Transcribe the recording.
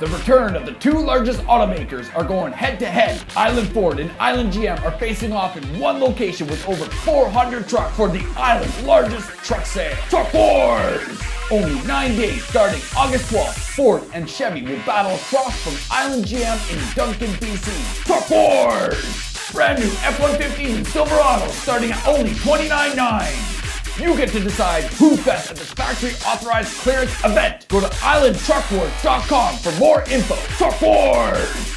The return of the two largest automakers are going head-to-head. Island Ford and Island GM are facing off in one location with over 400 trucks for the island's largest truck sale. Truck Wars! Only 9 days starting August 12th, Ford and Chevy will battle across from Island GM in Duncan, BC. Truck Wars! Brand new F-150s and Silverado starting at only $29,900. You get to decide who's best at this factory authorized clearance event. Go to islandtruckwars.com for more info. Truck Wars!